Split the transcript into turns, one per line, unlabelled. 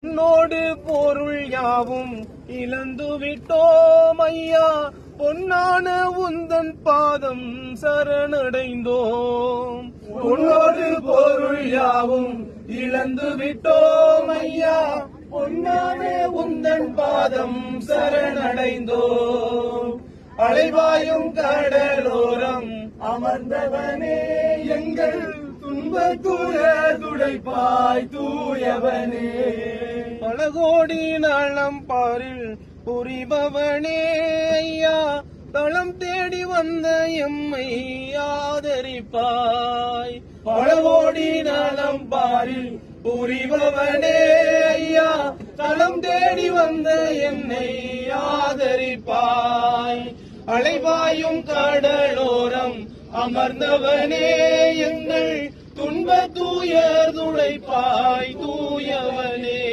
உன்னோடு பொருள் யாவும் இழந்து விட்டோம் ஐயா, பொன்னான உந்தன் பாதம் சரணடைந்தோம். உன்னோடு பொருள் யாவும் இழந்து விட்டோம் ஐயா, பொன்னான உந்தன் பாதம் சரணடைந்தோம். அலைவாயும் கடலோரம் அமர்ந்தவனே, எங்கள் துன்பத்துய துடைப்பாய் தூயவனே. பல கோடி நலம் பாரில் புரிபவனே ஐயா, தளம் தேடி வந்த எம்மை ஆதரிப்பாய். பல கோடி நலம் பாரில் புரிபவனே ஐயா, தளம் தேடி வந்த என்னை ஆதரிப்பாய். அலைவாயும் கடலோரம் அமர்ந்தவனே, எங்கள் துன்ப தூய துடைப்பாய் தூயவனே.